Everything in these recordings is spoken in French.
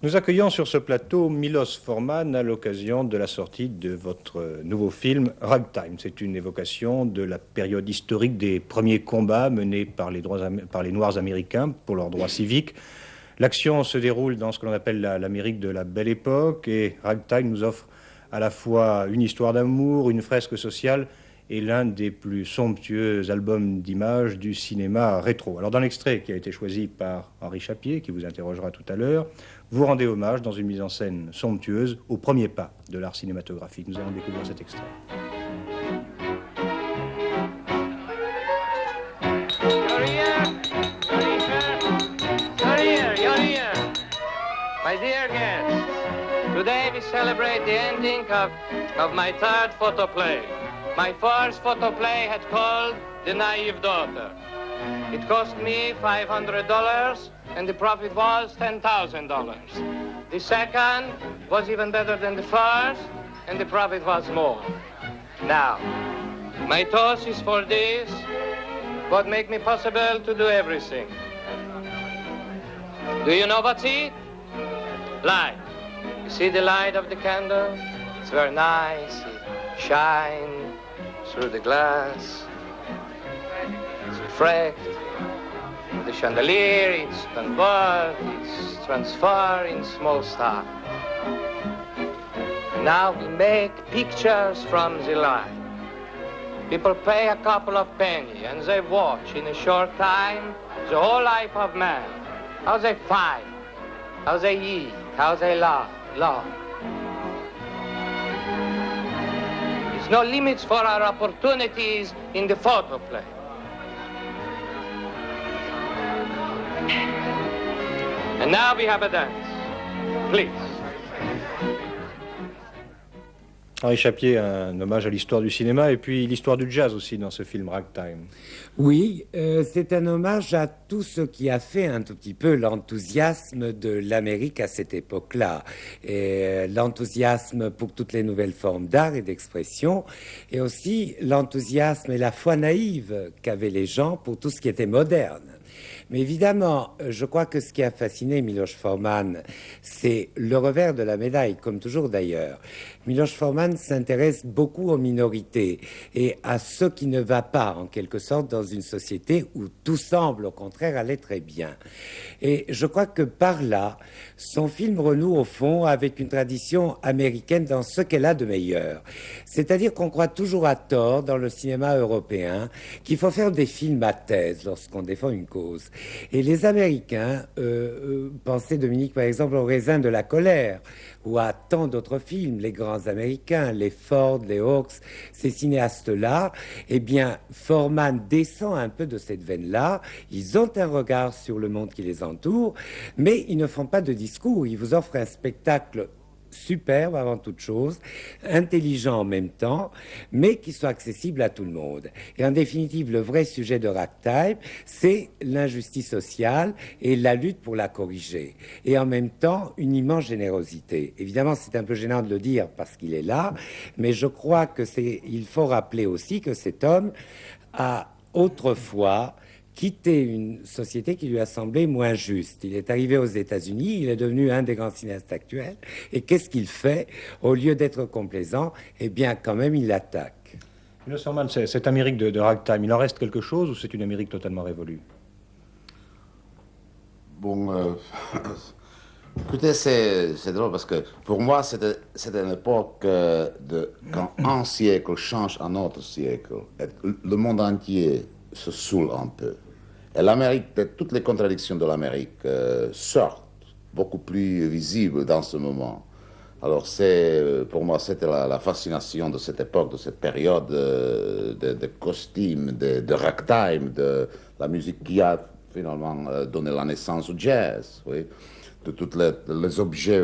Nous accueillons sur ce plateau Milos Forman à l'occasion de la sortie de votre nouveau film Ragtime. C'est une évocation de la période historique des premiers combats menés par les Noirs américains pour leurs droits civiques. L'action se déroule dans ce que l'on appelle l'Amérique de la Belle Époque et Ragtime nous offre à la fois une histoire d'amour, une fresque sociale et l'un des plus somptueux albums d'images du cinéma rétro. Alors dans l'extrait qui a été choisi par Henri Chapier, qui vous interrogera tout à l'heure, vous rendez hommage dans une mise en scène somptueuse au premier pas de l'art cinématographique. Nous allons découvrir cet extrait. You're here. My dear guests, today we celebrate the ending of my third photoplay. My first photoplay had called The Naive Daughter. It cost me $500 and the profit was $10,000. The second was even better than the first and the profit was more. Now, my toast is for this, what make me possible to do everything. Do you know what's it? Light. You see the light of the candle? It's very nice. It shines through the glass. It's refract. The chandelier, it's convert, it's transfer in small star. Now we make pictures from the light. People pay a couple of pennies and they watch in a short time the whole life of man. How they fight, how they eat, how they love. There's no limits for our opportunities in the photoplay. And now we have a dance. Please. Henri Chapier, un hommage à l'histoire du cinéma et puis l'histoire du jazz aussi dans ce film Ragtime. Oui, c'est un hommage à tout ce qui a fait un tout petit peu l'enthousiasme de l'Amérique à cette époque-là. Et l'enthousiasme pour toutes les nouvelles formes d'art et d'expression, et aussi l'enthousiasme et la foi naïve qu'avaient les gens pour tout ce qui était moderne. Mais évidemment, je crois que ce qui a fasciné Milos Forman, c'est le revers de la médaille, comme toujours d'ailleurs. Milos Forman s'intéresse beaucoup aux minorités et à ce qui ne va pas, en quelque sorte, dans une société où tout semble, au contraire, aller très bien. Et je crois que par là, son film renoue, au fond, avec une tradition américaine dans ce qu'elle a de meilleur. C'est-à-dire qu'on croit toujours à tort, dans le cinéma européen, qu'il faut faire des films à thèse lorsqu'on défend une cause. Et les Américains, pensez Dominique par exemple au Raisin de la colère, ou à tant d'autres films, les grands Américains, les Ford, les Hawks, ces cinéastes-là, eh bien, Forman descend un peu de cette veine-là, ils ont un regard sur le monde qui les entoure, mais ils ne font pas de discours, ils vous offrent un spectacle superbe avant toute chose, intelligent en même temps, mais qui soit accessible à tout le monde. Et en définitive, le vrai sujet de Ragtime, c'est l'injustice sociale et la lutte pour la corriger. Et en même temps, une immense générosité. Évidemment, c'est un peu gênant de le dire parce qu'il est là, mais je crois que il faut rappeler aussi que cet homme a autrefois quitter une société qui lui a semblé moins juste. Il est arrivé aux États-Unis, il est devenu un des grands cinéastes actuels, et qu'est-ce qu'il fait? Au lieu d'être complaisant, eh bien, quand même, il l'attaque. Milos Forman, cette Amérique de Ragtime, il en reste quelque chose ou c'est une Amérique totalement révolue? Bon, écoutez, c'est drôle parce que pour moi, c'était une époque quand un siècle change un autre siècle. Et le monde entier se saoule un peu. Et l'Amérique, toutes les contradictions de l'Amérique sortent beaucoup plus visibles dans ce moment. Alors pour moi, c'était la fascination de cette époque, de cette période de costumes, de ragtime, de la musique qui a finalement donné la naissance au jazz, oui, de tous les objets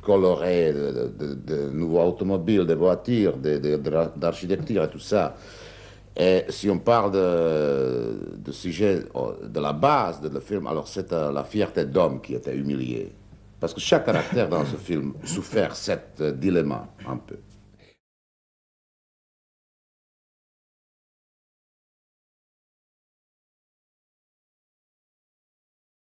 colorés, de nouveaux automobiles, de voitures, d'architecture et tout ça. Et si on parle de sujet, de la base de le film, alors c'est la fierté d'homme qui était humiliée. Parce que chaque caractère dans ce film souffert cet dilemma un peu.